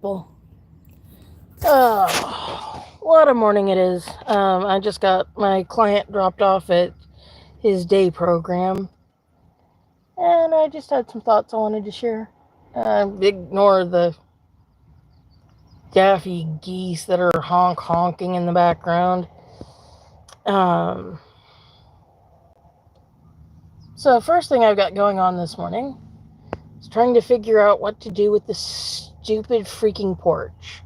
people. What a morning it is. I just got my client dropped off at his day program, and I just had some thoughts I wanted to share. Ignore the daffy geese that are honking in the background. Um, so, first thing I've got going on this morning is trying to figure out what to do with this stupid freaking porch.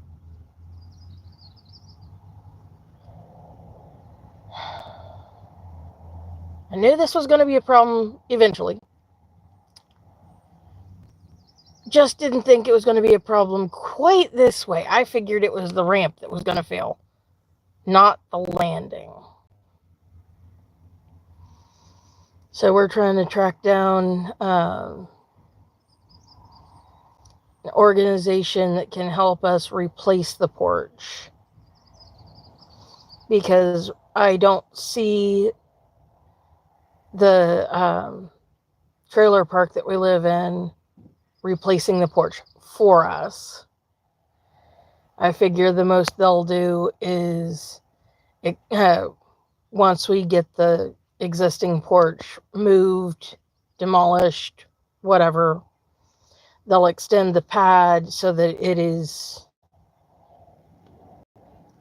I knew this was going to be a problem eventually. Just didn't think it was going to be a problem quite this way. I figured it was the ramp that was going to fail, not the landing. So we're trying to track down an organization that can help us replace the porch, because I don't see the trailer park that we live in replacing the porch for us. I figure the most they'll do is, once we get the existing porch moved, demolished, whatever, they'll extend the pad so that it is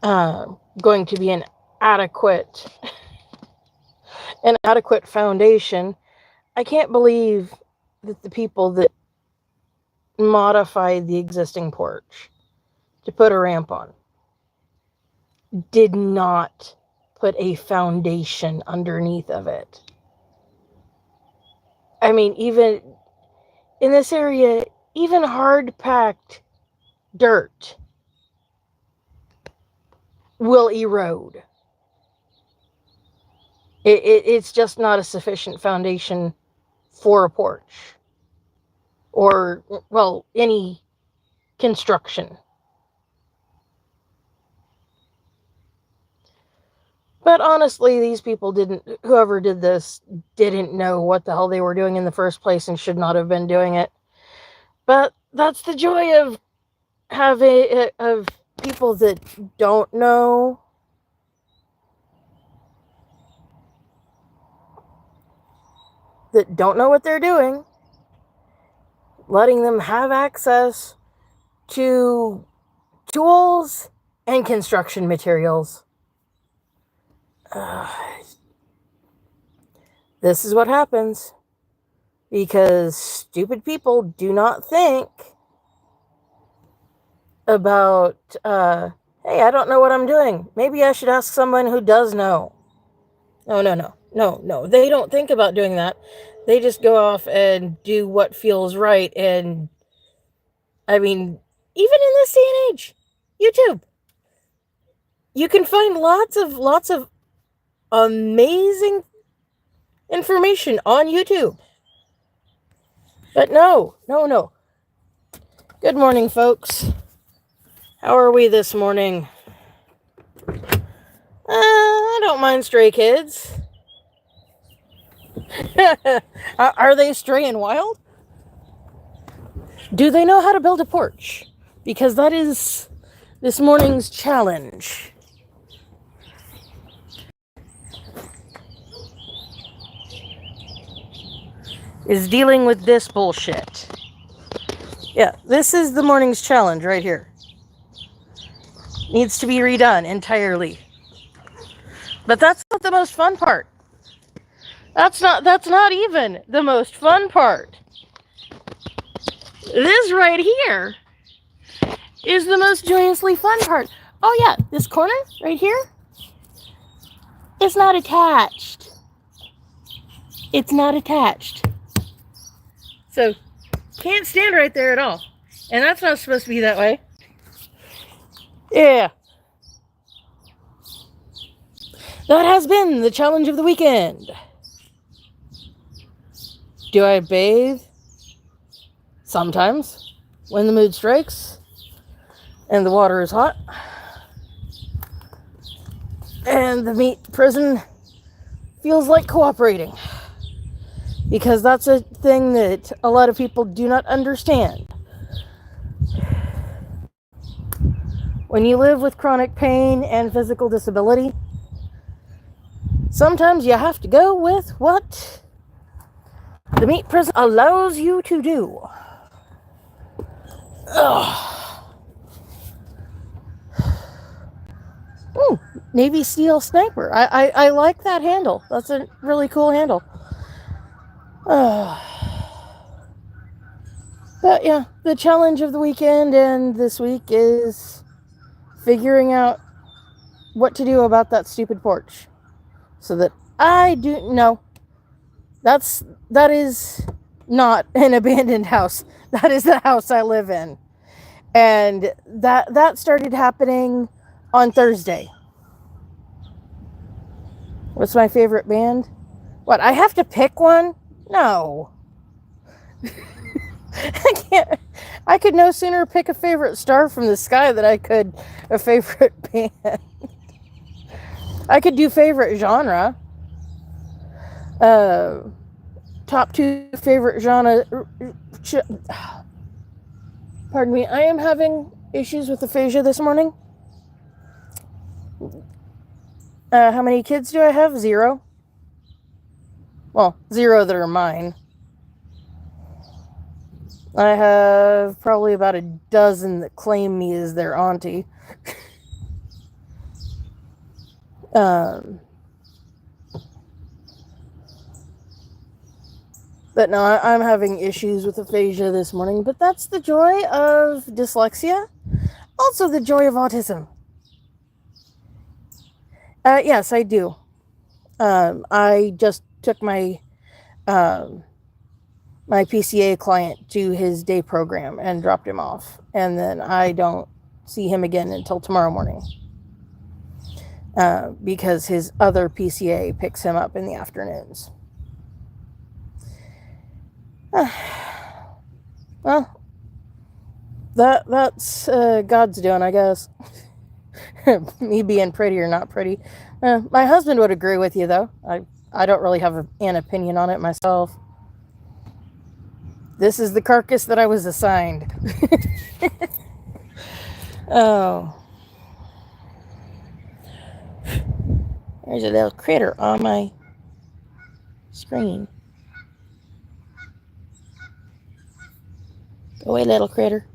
going to be an adequate foundation. I can't believe that the people that modified the existing porch to put a ramp on did not put a foundation underneath of it. I mean, even in this area, even hard-packed dirt will erode. It's just not a sufficient foundation for a porch. Or, well, any construction. But honestly, these people whoever did this didn't know what the hell they were doing in the first place and should not have been doing it. But that's the joy of people that don't know. That don't know what they're doing. Letting them have access to tools and construction materials. This is what happens because stupid people do not think about, hey, I don't know what I'm doing. Maybe I should ask someone who does know. No. They don't think about doing that. They just go off and do what feels right. And I mean, even in this day and age, YouTube, you can find lots of amazing information on YouTube. But no. Good morning, folks. How are we this morning? I don't mind stray kids. Are they stray and wild? Do they know how to build a porch? Because that is this morning's challenge. Is dealing with this bullshit. Yeah, this is the morning's challenge right here. Needs to be redone entirely. But that's not the most fun part. That's not even the most fun part. This right here is the most joyously fun part. Oh yeah, this corner right here is not attached. It's not attached. So, can't stand right there at all. And that's not supposed to be that way. Yeah. That has been the challenge of the weekend. Do I bathe? Sometimes, when the mood strikes and the water is hot. And the meat prison feels like cooperating. Because that's a thing that a lot of people do not understand. when you live with chronic pain and physical disability, sometimes you have to go with what the meat prison allows you to do. Ugh. Ooh, Navy Steel Sniper. I like that handle. That's a really cool handle. But yeah, the challenge of the weekend and this week is figuring out what to do about that stupid porch. So that I do no. That is not an abandoned house. That is the house I live in. And that started happening on Thursday. What's my favorite band? What, I have to pick one? No. I can't. I could no sooner pick a favorite star from the sky than I could a favorite band. I could do favorite genre. Top 2 favorite genre. Pardon me. I am having issues with aphasia this morning. How many kids do I have? 0. Well, 0 that are mine. I have probably about a dozen that claim me as their auntie. But no, I'm having issues with aphasia this morning. But that's the joy of dyslexia. Also the joy of autism. Yes, I do. I just took my PCA client to his day program and dropped him off. And then I don't see him again until tomorrow morning. Because his other PCA picks him up in the afternoons. Well, that's God's doing, I guess. Me being pretty or not pretty. My husband would agree with you, though. I don't really have an opinion on it myself. This is the carcass that I was assigned. Oh. There's a little critter on my screen. Go away, little critter.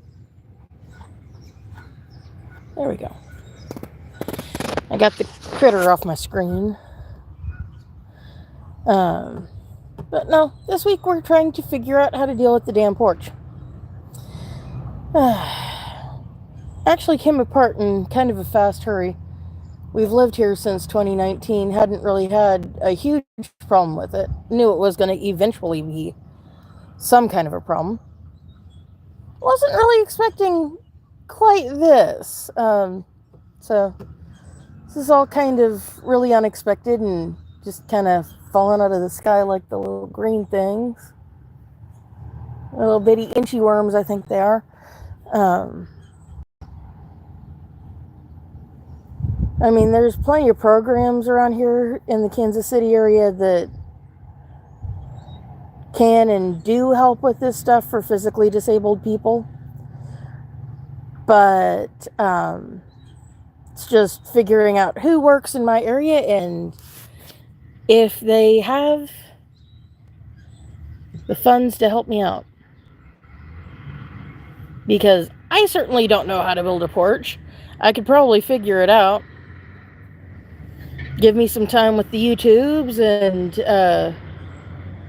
There we go. I got the critter off my screen. But no, this week we're trying to figure out how to deal with the damn porch. Actually came apart in kind of a fast hurry. We've lived here since 2019, hadn't really had a huge problem with it. Knew it was going to eventually be some kind of a problem. Wasn't really expecting quite this. So this is all kind of really unexpected and just kind of falling out of the sky like the little green things. Little bitty inchy worms, I think they are. I mean, there's plenty of programs around here in the Kansas City area that can and do help with this stuff for physically disabled people. But it's just figuring out who works in my area and if they have the funds to help me out. Because I certainly don't know how to build a porch. I could probably figure it out. Give me some time with the YouTubes and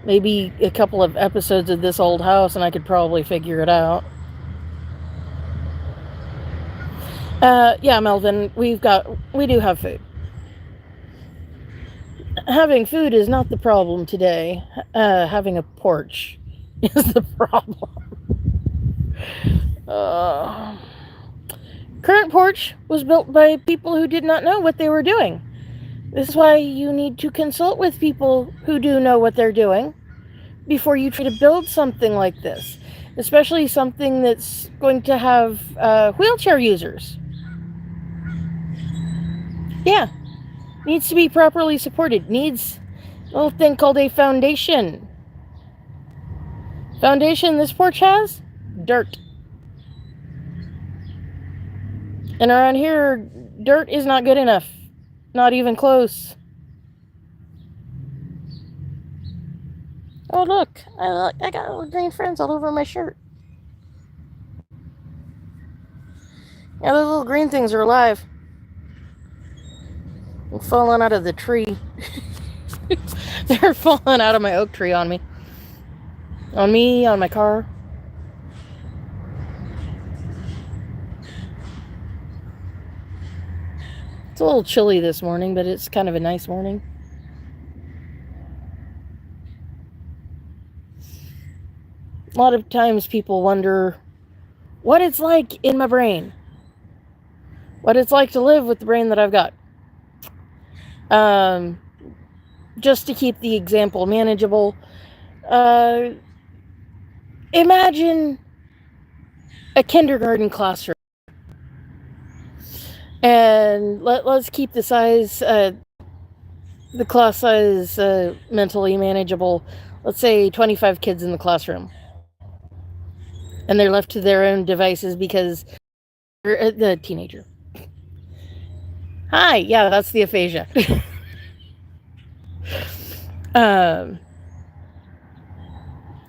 maybe a couple of episodes of This Old House and I could probably figure it out. Yeah, Melvin, we do have food. Having food is not the problem today. Having a porch is the problem. Current porch was built by people who did not know what they were doing. This is why you need to consult with people who do know what they're doing before you try to build something like this, especially something that's going to have wheelchair users. Yeah, needs to be properly supported. Needs a little thing called a foundation. Foundation this porch has? Dirt. And around here, dirt is not good enough. Not even close. Oh, look. I got little green friends all over my shirt. Yeah, those little green things are alive. They're falling out of the tree. They're falling out of my oak tree on me. On me, on my car. It's a little chilly this morning, but it's kind of a nice morning. A lot of times people wonder what it's like in my brain. What it's like to live with the brain that I've got. Just to keep the example manageable, imagine a kindergarten classroom. And let's keep the size, the class size mentally manageable. Let's say 25 kids in the classroom. And they're left to their own devices because the teenager. Hi, yeah, that's the aphasia. The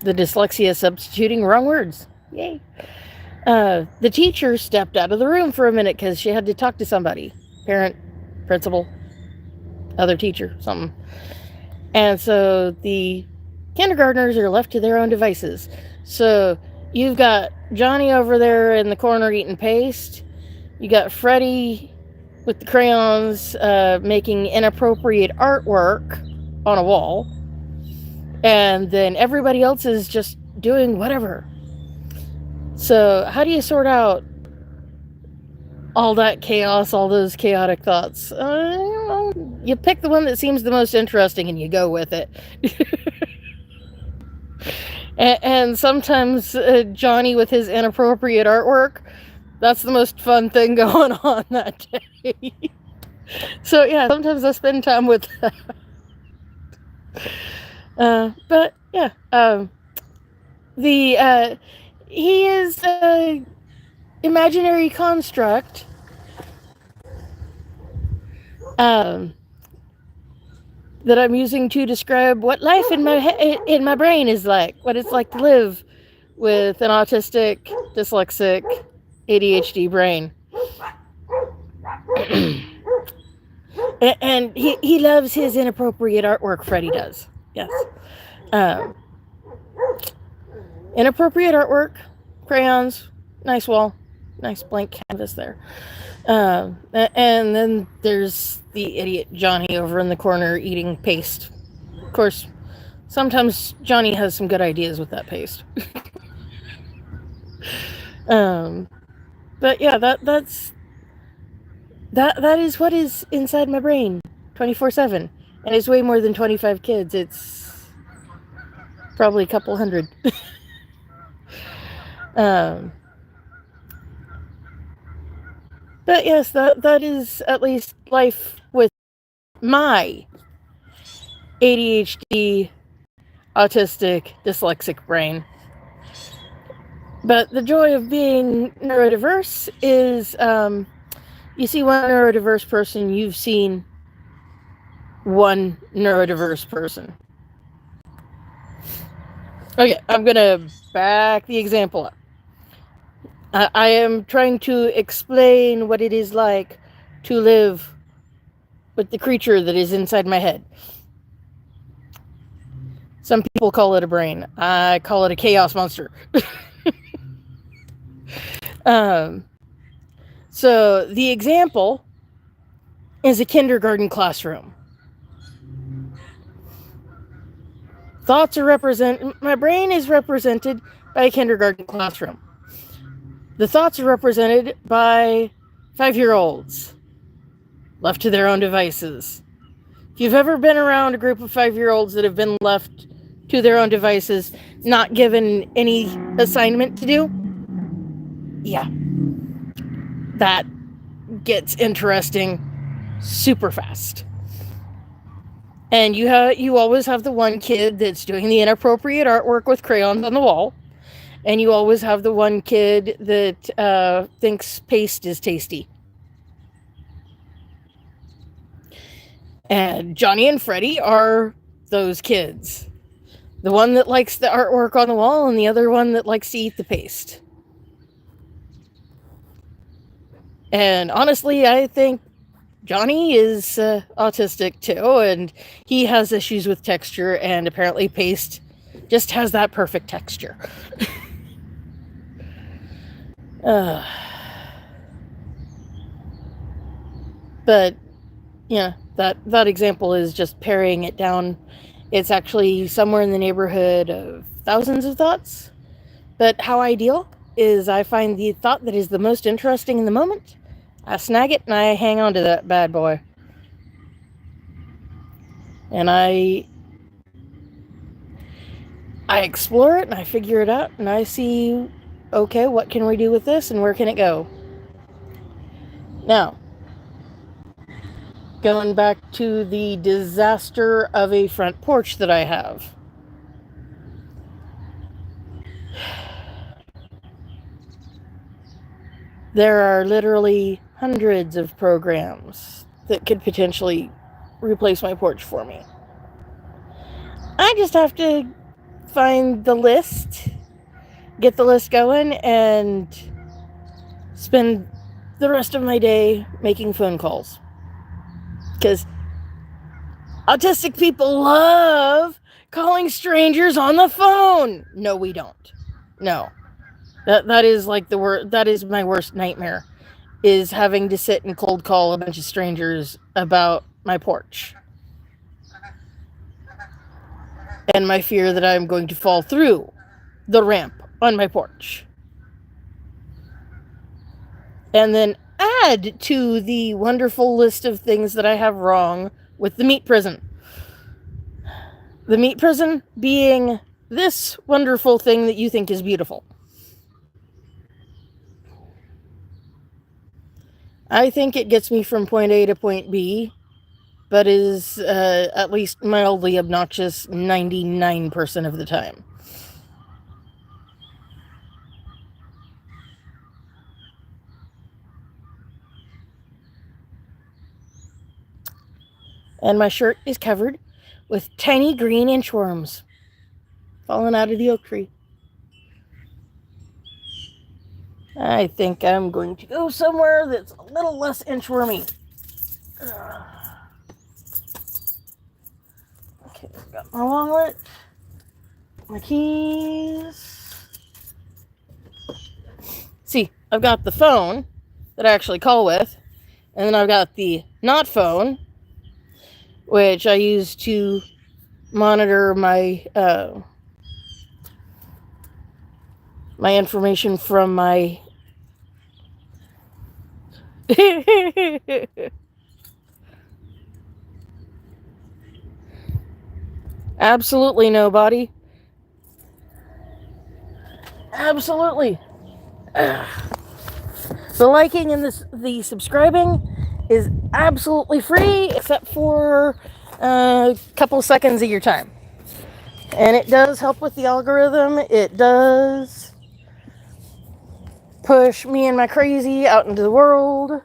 dyslexia substituting wrong words. Yay. The teacher stepped out of the room for a minute because she had to talk to somebody. Parent, principal, other teacher, something. And so the kindergartners are left to their own devices. So you've got Johnny over there in the corner eating paste. You got Freddie with the crayons making inappropriate artwork on a wall. And then everybody else is just doing whatever. So how do you sort out all that chaos, all those chaotic thoughts? You pick the one that seems the most interesting and you go with it. And sometimes Johnny with his inappropriate artwork, that's the most fun thing going on that day. So yeah, sometimes I spend time with that. But yeah, he is a imaginary construct that I'm using to describe what life in my brain is like, what it's like to live with an autistic, dyslexic, ADHD brain. And he loves his inappropriate artwork, Freddie does. Yes. Inappropriate artwork, crayons, nice wall, nice blank canvas there. And then there's the idiot Johnny over in the corner eating paste. Of course, sometimes Johnny has some good ideas with that paste. But yeah, that is what is inside my brain 24/7. And it's way more than 25 kids. It's probably a couple hundred. But yes, that is at least life with my ADHD, autistic, dyslexic brain. But the joy of being neurodiverse is you see one neurodiverse person, you've seen one neurodiverse person. Okay, I'm going to back the example up. I am trying to explain what it is like to live with the creature that is inside my head. Some people call it a brain. I call it a chaos monster. So the example is a kindergarten classroom. Thoughts are my brain is represented by a kindergarten classroom. The thoughts are represented by 5-year-olds left to their own devices. If you've ever been around a group of 5-year-olds that have been left to their own devices, not given any assignment to do, yeah, that gets interesting super fast. And you always have the one kid that's doing the inappropriate artwork with crayons on the wall. And you always have the one kid that thinks paste is tasty. And Johnny and Freddie are those kids. The one that likes the artwork on the wall and the other one that likes to eat the paste. And honestly, I think Johnny is autistic too, and he has issues with texture, and apparently paste just has that perfect texture. But yeah, that example is just paring it down. It's actually somewhere in the neighborhood of thousands of thoughts. But how I deal is I find the thought that is the most interesting in the moment, I snag it and I hang on to that bad boy. And I explore it and I figure it out and I see, okay, what can we do with this and where can it go? Now, going back to the disaster of a front porch that I have. There are literally hundreds of programs that could potentially replace my porch for me. I just have to find the list, get the list going, and spend the rest of my day making phone calls. Because autistic people love calling strangers on the phone. No, we don't. No. That is like that is my worst nightmare, is having to sit and cold call a bunch of strangers about my porch. And my fear that I'm going to fall through the ramp on my porch. And then add to the wonderful list of things that I have wrong with the meat prison. The meat prison being this wonderful thing that you think is beautiful. I think it gets me from point A to point B, but is at least mildly obnoxious 99% of the time. And my shirt is covered with tiny green inchworms falling out of the oak tree. I think I'm going to go somewhere that's a little less inchwormy. Okay, I've got my wallet, my keys. See, I've got the phone that I actually call with, and then I've got the not phone, which I use to monitor my my information from my absolutely nobody. Absolutely. The liking and the subscribing is absolutely free, except for a couple seconds of your time. And it does help with the algorithm. It does push me and my crazy out into the world,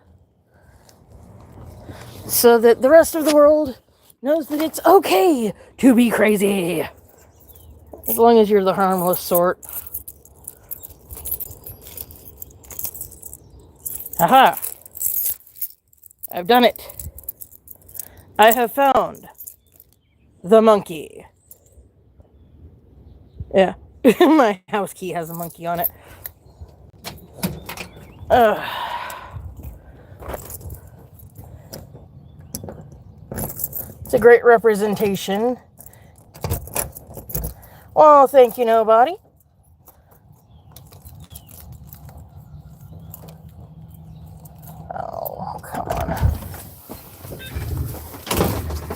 so that the rest of the world knows that it's okay to be crazy. As long as you're the harmless sort. Aha! I've done it. I have found the monkey. Yeah, my house key has a monkey on it. It's a great representation. Well, thank you, nobody. Oh, come on.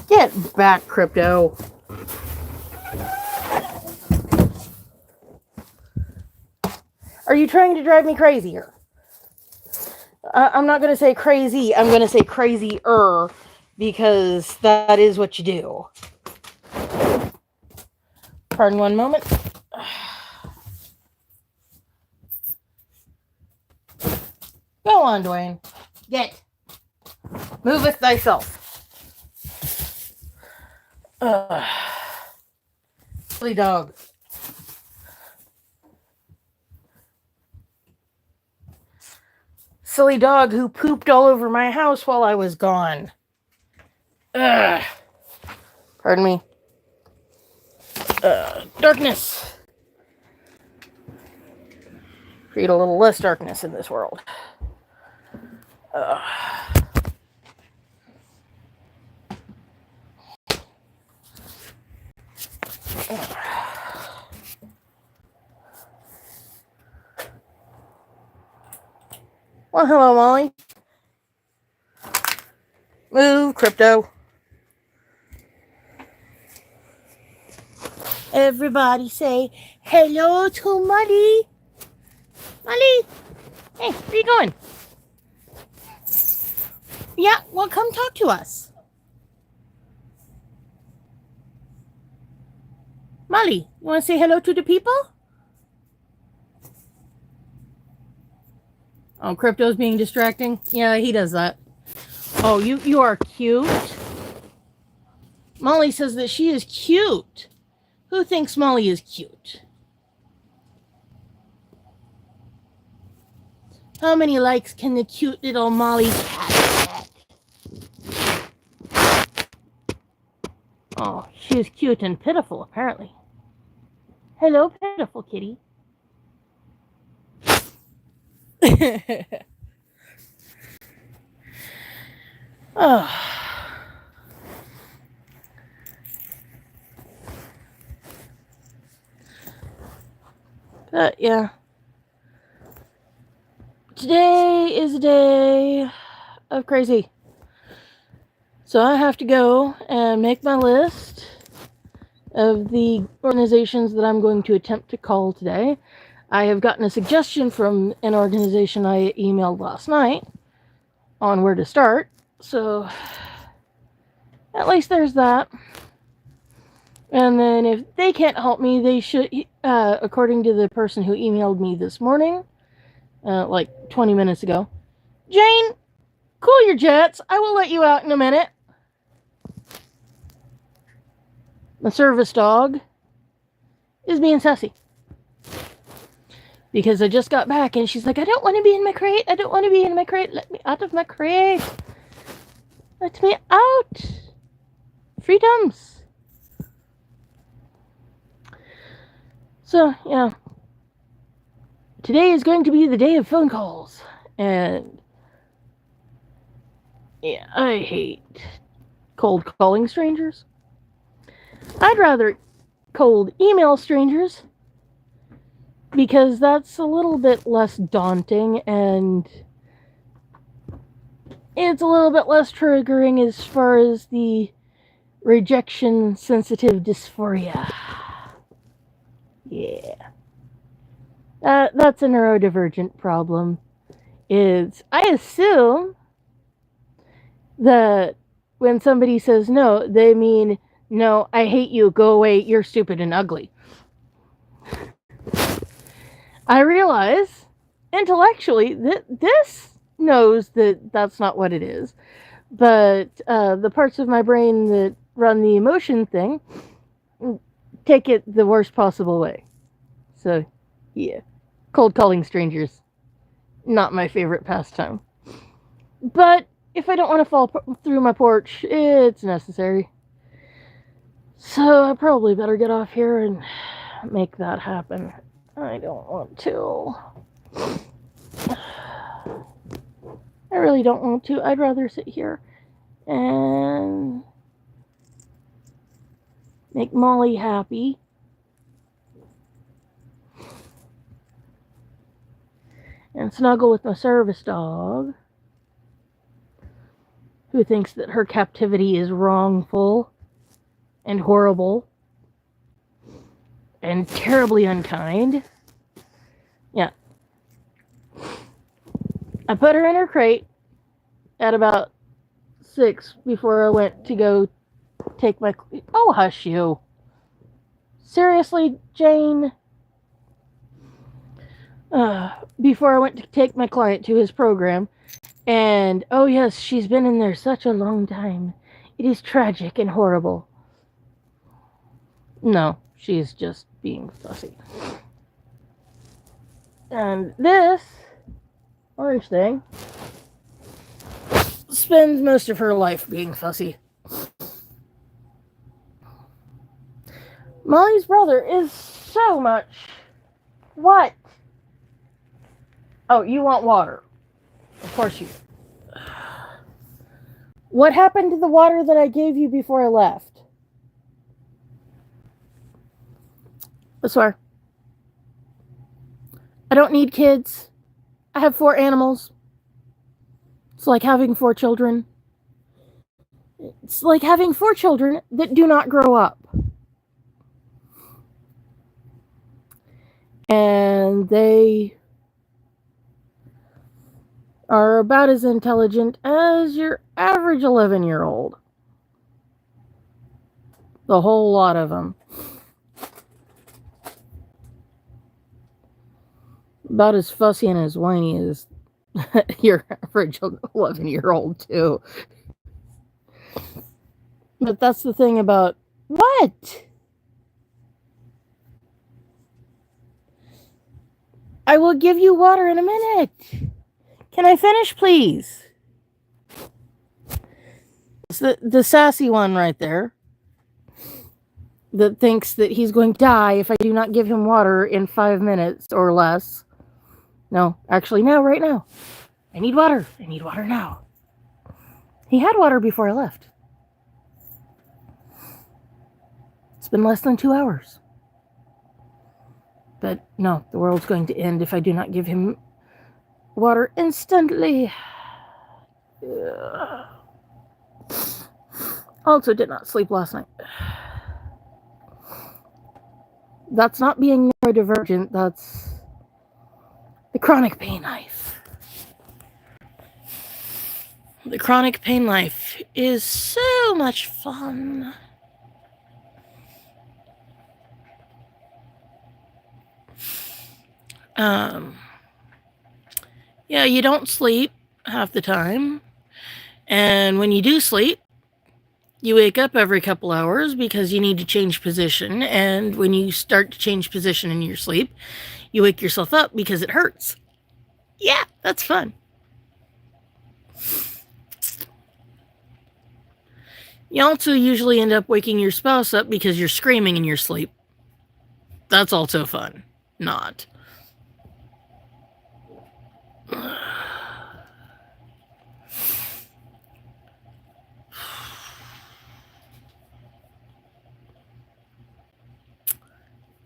Get back, Krypto. Are you trying to drive me crazier? I'm not going to say crazy. I'm going to say crazier, because that is what you do. Pardon one moment. Go on, Dwayne. Get. Moveth thyself. Silly dog. Silly dog who pooped all over my house while I was gone. Pardon me. Darkness. Create a little less darkness in this world. Well, hello, Molly. Move, Krypto. Everybody say hello to Molly. Molly. Hey, where are you going? Yeah, well, come talk to us. Molly, you want to say hello to the people? Oh, Krypto's being distracting. Yeah, he does that. Oh, you are cute. Molly says that she is cute. Who thinks Molly is cute? How many likes can the cute little Molly cat get? Oh, she is cute and pitiful, apparently. Hello, pitiful kitty. Oh. But yeah. Today is a day of crazy. So I have to go and make my list of the organizations that I'm going to attempt to call today. I have gotten a suggestion from an organization I emailed last night on where to start. So at least there's that. And then if they can't help me, they should, according to the person who emailed me this morning, like 20 minutes ago, Jane, cool your jets. I will let you out in a minute. My service dog is being sassy. Because I just got back and she's like, I don't want to be in my crate. I don't want to be in my crate. Let me out of my crate. Let me out. Freedoms. So, yeah. Today is going to be the day of phone calls. And yeah, I hate cold calling strangers. I'd rather cold email strangers because that's a little bit less daunting and it's a little bit less triggering as far as the rejection sensitive dysphoria. Yeah. That's a neurodivergent problem. I assume that when somebody says no, they mean, no, I hate you, go away, you're stupid and ugly. I realize, intellectually, that this knows that that's not what it is. But the parts of my brain that run the emotion thing take it the worst possible way. So, yeah. Cold calling strangers, not my favorite pastime. But if I don't want to fall through my porch, it's necessary. So I probably better get off here and make that happen. I don't want to. I really don't want to. I'd rather sit here and make Molly happy. And snuggle with my service dog, who thinks that her captivity is wrongful and horrible and terribly unkind. Yeah. I put her in her crate at about 6 before I went to go take my... Oh, hush you. Seriously, Jane? before I went to take my client to his program. And, oh yes, she's been in there such a long time. It is tragic and horrible. No, she's just being fussy. And this orange thing spends most of her life being fussy. Molly's brother is so much. What? Oh, you want water. Of course you do. What happened to the water that I gave you before I left? I swear. I don't need kids. I have 4 animals. It's like having 4 children. It's like having 4 children that do not grow up. And they are about as intelligent as your average 11-year-old. The whole lot of them. About as fussy and as whiny as your average 11-year-old, too. But that's the thing about... What? I will give you water in a minute. Can I finish, please? It's the sassy one right there that thinks that he's going to die if I do not give him water in 5 minutes or less. No, actually, now, right now. I need water. I need water now. He had water before I left. It's been less than 2 hours. But no, the world's going to end if I do not give him water instantly. Also did not sleep last night. That's not being neurodivergent, that's the chronic pain life. The chronic pain life is so much fun. Yeah, you don't sleep half the time. And when you do sleep, you wake up every couple hours because you need to change position. And when you start to change position in your sleep, you wake yourself up because it hurts. Yeah, that's fun. You also usually end up waking your spouse up because you're screaming in your sleep. That's also fun. Not.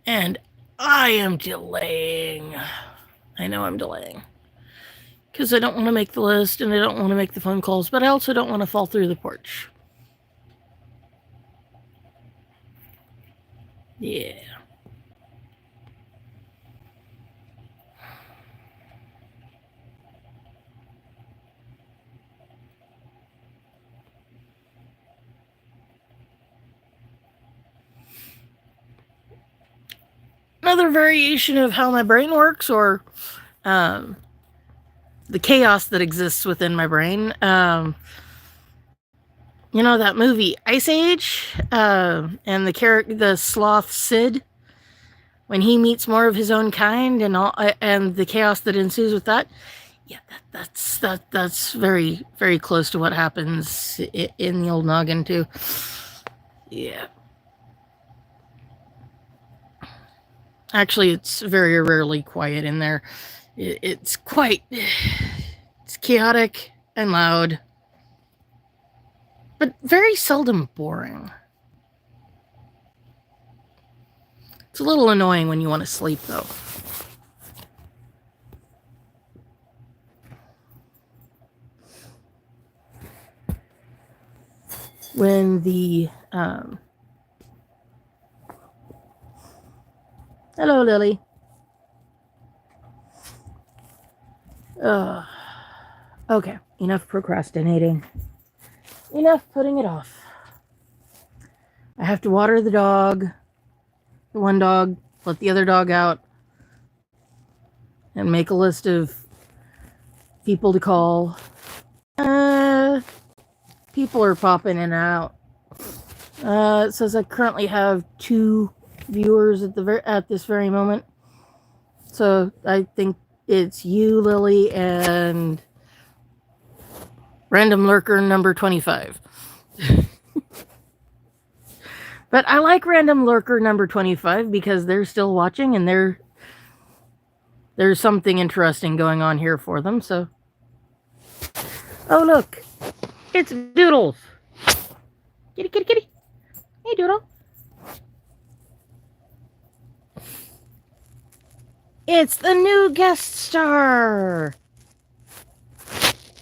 And I am delaying. I know I'm delaying. Because I don't want to make the list and I don't want to make the phone calls, but I also don't want to fall through the porch. Yeah. Another variation of how my brain works, or the chaos that exists within my brain. You know that movie Ice Age, and the sloth Sid, when he meets more of his own kind, and the chaos that ensues with that. Yeah, that's very, very close to what happens in the old noggin too. Yeah. Actually, it's very rarely quiet in there. It's chaotic and loud, but very seldom boring. It's a little annoying when you want to sleep, though. When the, hello, Lily. Okay, enough procrastinating. Enough putting it off. I have to water the dog. The one dog, let the other dog out. and make a list of people to call. People are popping in and out. It says I currently have 2 viewers at this very moment. So I think it's you, Lily, and random lurker number 25. But I like random lurker number 25 because they're still watching and there's something interesting going on here for them. So, oh look, it's Doodles. Kitty, kitty, kitty. Hey, Doodle. It's the new guest star,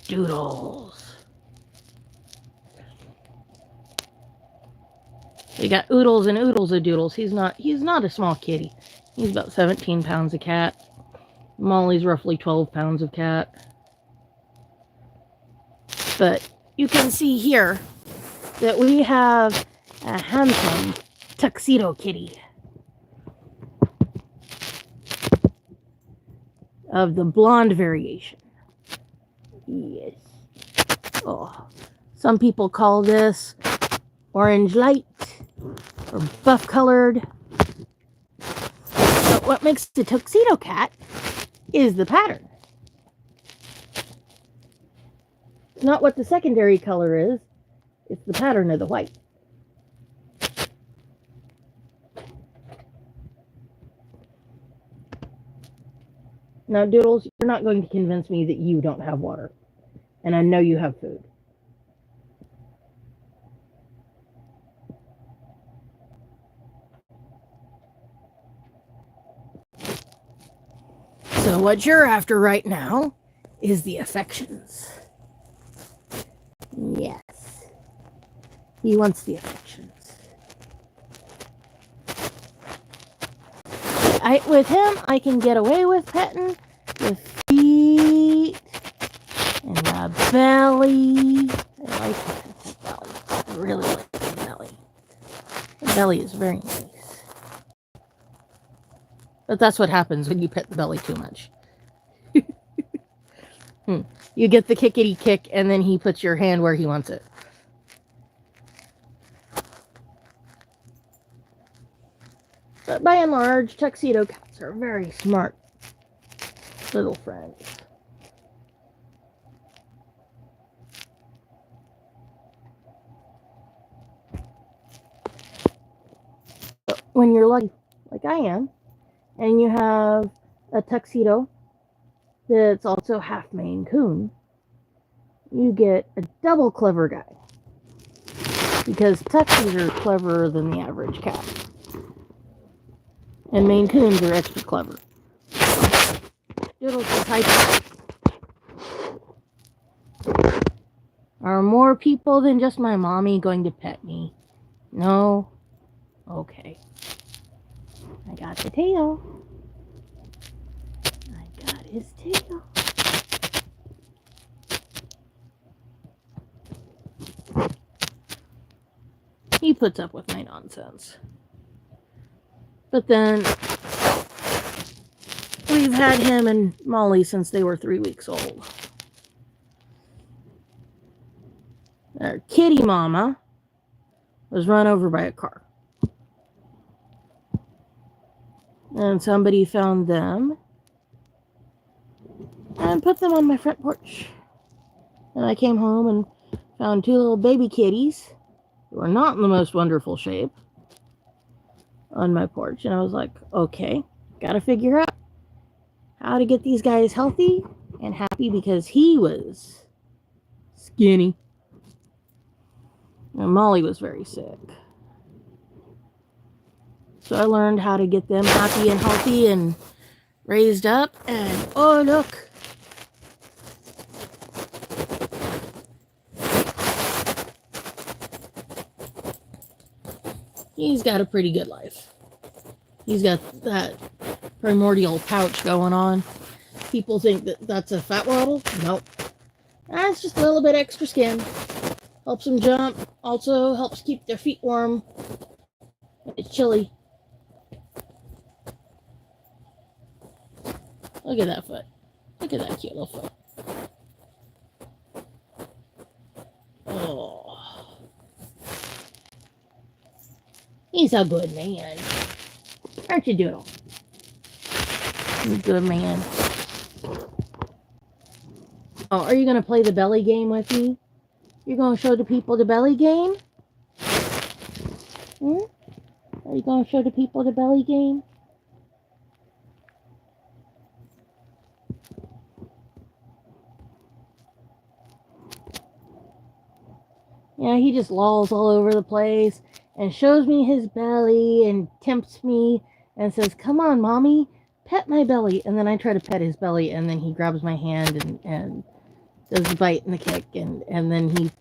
Doodles. We got oodles and oodles of Doodles. He's not a small kitty. He's about 17 pounds of cat. Molly's roughly 12 pounds of cat. But you can see here that we have a handsome tuxedo kitty of the blonde variation. Yes. Oh, some people call this orange light or buff colored. But what makes the tuxedo cat is the pattern. It's not what the secondary color is, it's the pattern of the white. Now, Doodles, you're not going to convince me that you don't have water. And I know you have food. So what you're after right now is the affections. Yes. He wants the affections. With him, I can get away with petting the feet and the belly. I like the belly. I really like the belly. The belly is very nice. But that's what happens when you pet the belly too much. You get the kickity kick, and then he puts your hand where he wants it. But by and large, tuxedo cats are very smart little friends. But when you're lucky, like I am, and you have a tuxedo that's also half Maine Coon, you get a double clever guy. Because tuxies are cleverer than the average cat. And Maine Coons are extra clever. Doodles is hyper. Are more people than just my mommy going to pet me? No? Okay. I got the tail. I got his tail. He puts up with my nonsense. But then, we've had him and Molly since they were 3 weeks old. Our kitty mama was run over by a car. And somebody found them and put them on my front porch. And I came home and found 2 little baby kitties who were not in the most wonderful shape on my porch. And I was like, okay, gotta figure out how to get these guys healthy and happy, because he was skinny and Molly was very sick. So I learned how to get them happy and healthy and raised up. And oh, look, he's got a pretty good life. He's got that primordial pouch going on. People think that that's a fat waddle. Nope. That's just a little bit extra skin. Helps them jump. Also helps keep their feet warm. It's chilly. Look at that foot. Look at that cute little foot. Oh. He's a good man. Aren't you, Doodle? He's a good man. Oh, are you going to play the belly game with me? You're going to show the people the belly game? Are you going to show the people the belly game? Yeah, he just lolls all over the place and shows me his belly and tempts me and says, "Come on, mommy, pet my belly." And then I try to pet his belly, and then he grabs my hand and does the bite and the kick, and then he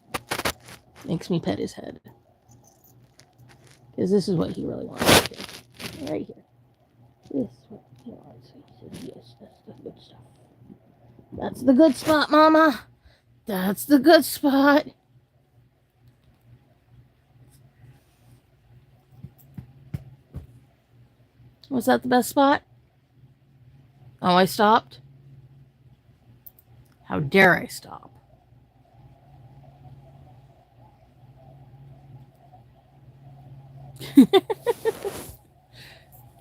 makes me pet his head. Because this is what he really wants to do. Right here. This is what he wants. He said, yes, that's the good stuff. That's the good spot, Mama. That's the good spot. Was that the best spot? Oh, I stopped? How dare I stop?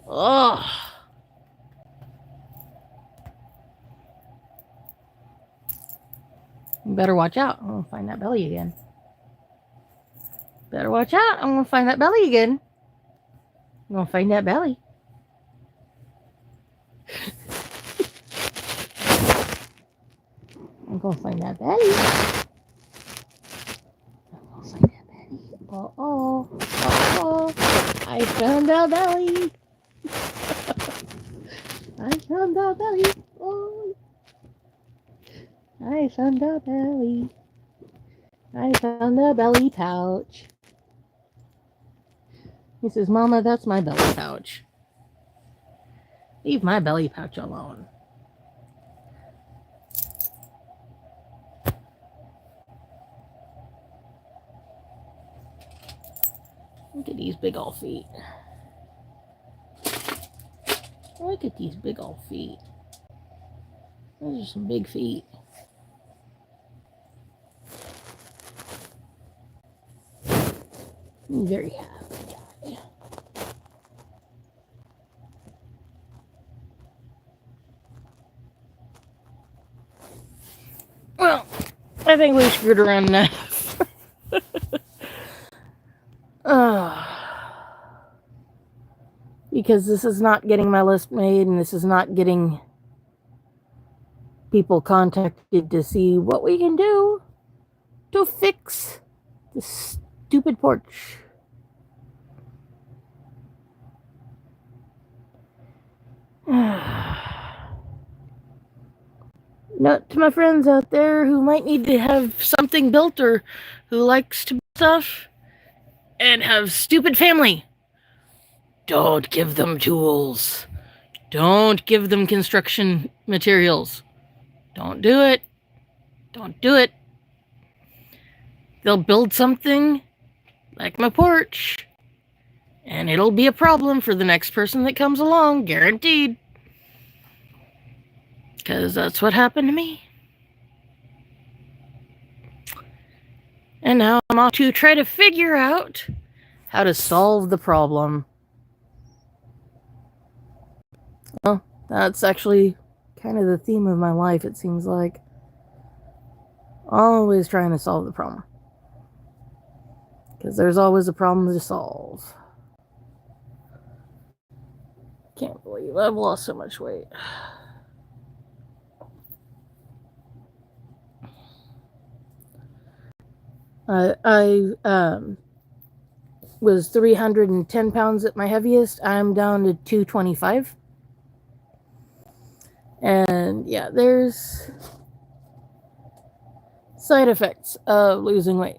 Oh. You better watch out. I'm going to find that belly again. Better watch out. I'm going to find that belly again. I'm going to find that belly. I'm going to find that belly. I'm going to find that belly. Uh-oh. Uh-oh. I found that belly. I found that belly. Oh. I found the belly. I found the belly pouch. He says, "Mama, that's my belly pouch. Leave my belly pouch alone." Look at these big old feet. Look at these big old feet. Those are some big feet. I'm very happy. Well, I think we screwed around enough. Because this is not getting my list made, and this is not getting people contacted to see what we can do to fix this stupid porch. Note to my friends out there who might need to have something built or who likes to build stuff and have stupid family. Don't give them tools. Don't give them construction materials. Don't do it. Don't do it. They'll build something like my porch, and it'll be a problem for the next person that comes along, guaranteed. Because that's what happened to me. And now I'm off to try to figure out how to solve the problem. Well, that's actually kind of the theme of my life, it seems like. Always trying to solve the problem. Because there's always a problem to solve. Can't believe I've lost so much weight. I was 310 pounds at my heaviest. I'm down to 225. And yeah, there's side effects of losing weight.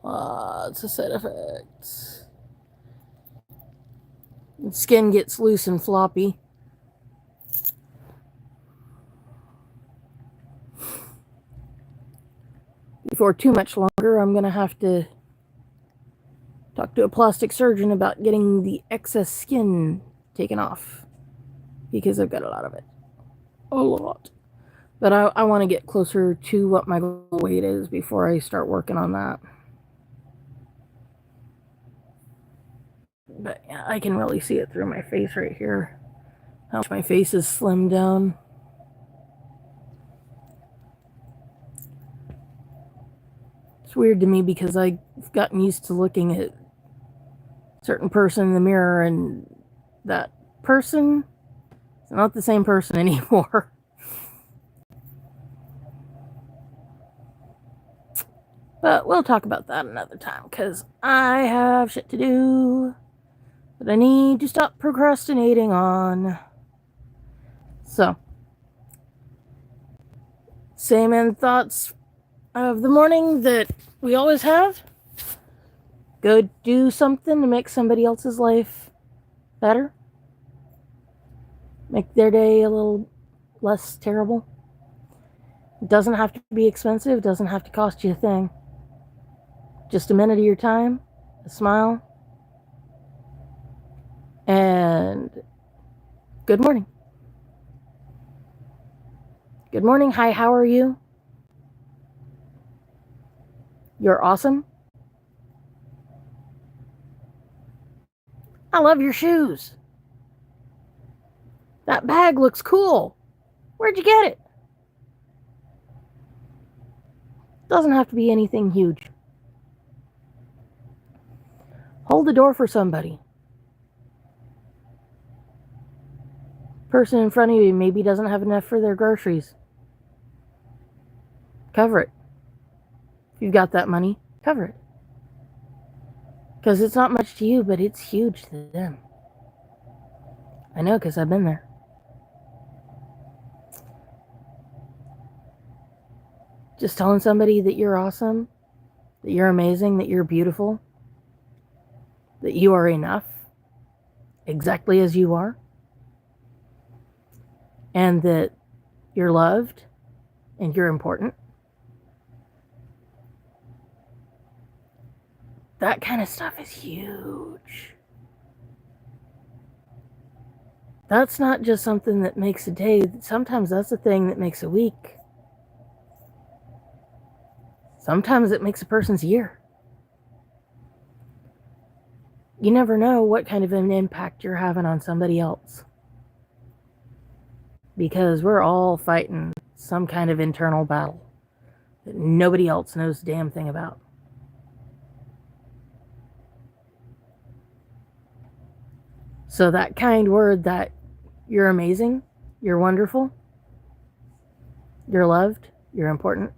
Lots of side effects. Skin gets loose and floppy. Before too much longer, I'm going to have to talk to a plastic surgeon about getting the excess skin taken off because I've got a lot of it. A lot. But I want to get closer to what my goal weight is before I start working on that. But yeah, I can really see it through my face right here. How much my face is slimmed down. It's weird to me because I've gotten used to looking at a certain person in the mirror, and that person is not the same person anymore. But we'll talk about that another time because I have shit to do that I need to stop procrastinating on. So, same end thoughts of the morning that we always have. Go do something to make somebody else's life better. Make their day a little less terrible. It doesn't have to be expensive. It doesn't have to cost you a thing. Just a minute of your time, a smile, and good morning. Good morning. Hi, how are you? You're awesome. I love your shoes. That bag looks cool. Where'd you get it? Doesn't have to be anything huge. Hold the door for somebody. Person in front of you maybe doesn't have enough for their groceries. Cover it. If you've got that money, cover it. Because it's not much to you, but it's huge to them. I know, because I've been there. Just telling somebody that you're awesome, that you're amazing, that you're beautiful, that you are enough, exactly as you are, and that you're loved and you're important. That kind of stuff is huge. That's not just something that makes a day. Sometimes that's the thing that makes a week. Sometimes it makes a person's year. You never know what kind of an impact you're having on somebody else. Because we're all fighting some kind of internal battle that nobody else knows a damn thing about. So that kind word that you're amazing, you're wonderful, you're loved, you're important,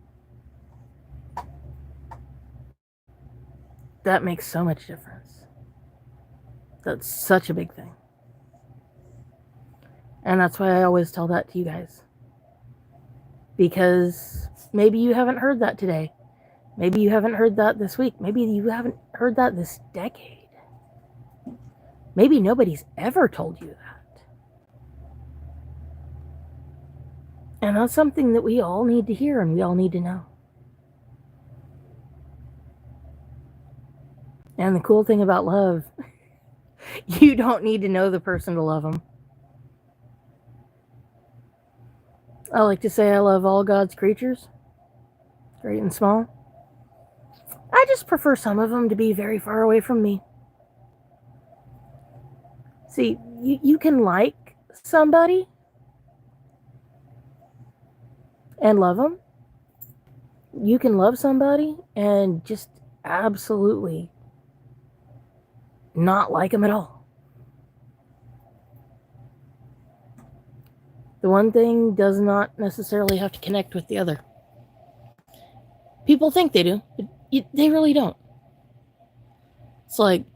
that makes so much difference. That's such a big thing. And that's why I always tell that to you guys. Because maybe you haven't heard that today. Maybe you haven't heard that this week. Maybe you haven't heard that this decade. Maybe nobody's ever told you that. And that's something that we all need to hear and we all need to know. And the cool thing about love, you don't need to know the person to love them. I like to say I love all God's creatures, great and small. I just prefer some of them to be very far away from me. See, you can like somebody and love them. You can love somebody and just absolutely not like them at all. The one thing does not necessarily have to connect with the other. People think they do, but they really don't. It's like,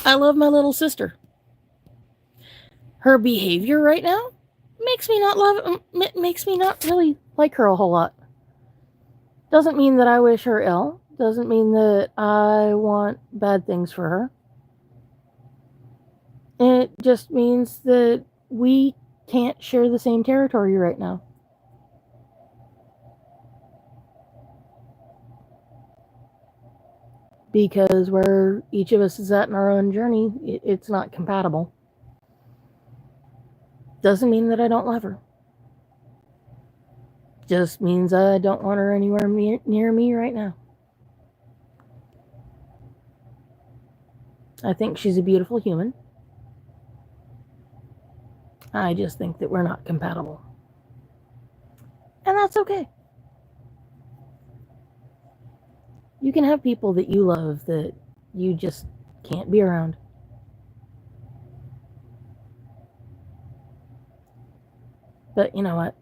I love my little sister. Her behavior right now makes me not really like her a whole lot. Doesn't mean that I wish her ill. Doesn't mean that I want bad things for her. It just means that we can't share the same territory right now. because where each of us is at in our own journey, it's not compatible. Doesn't mean that I don't love her. Just means I don't want her anywhere near me right now. I think she's a beautiful human. I just think that we're not compatible. And that's okay. You can have people that you love that you just can't be around. But you know what?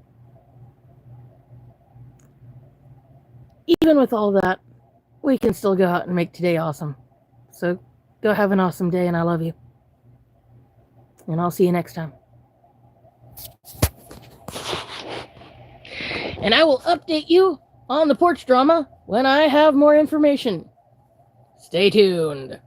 Even with all that, we can still go out and make today awesome. So go have an awesome day, and I love you. And I'll see you next time. And I will update you on the porch drama when I have more information. Stay tuned.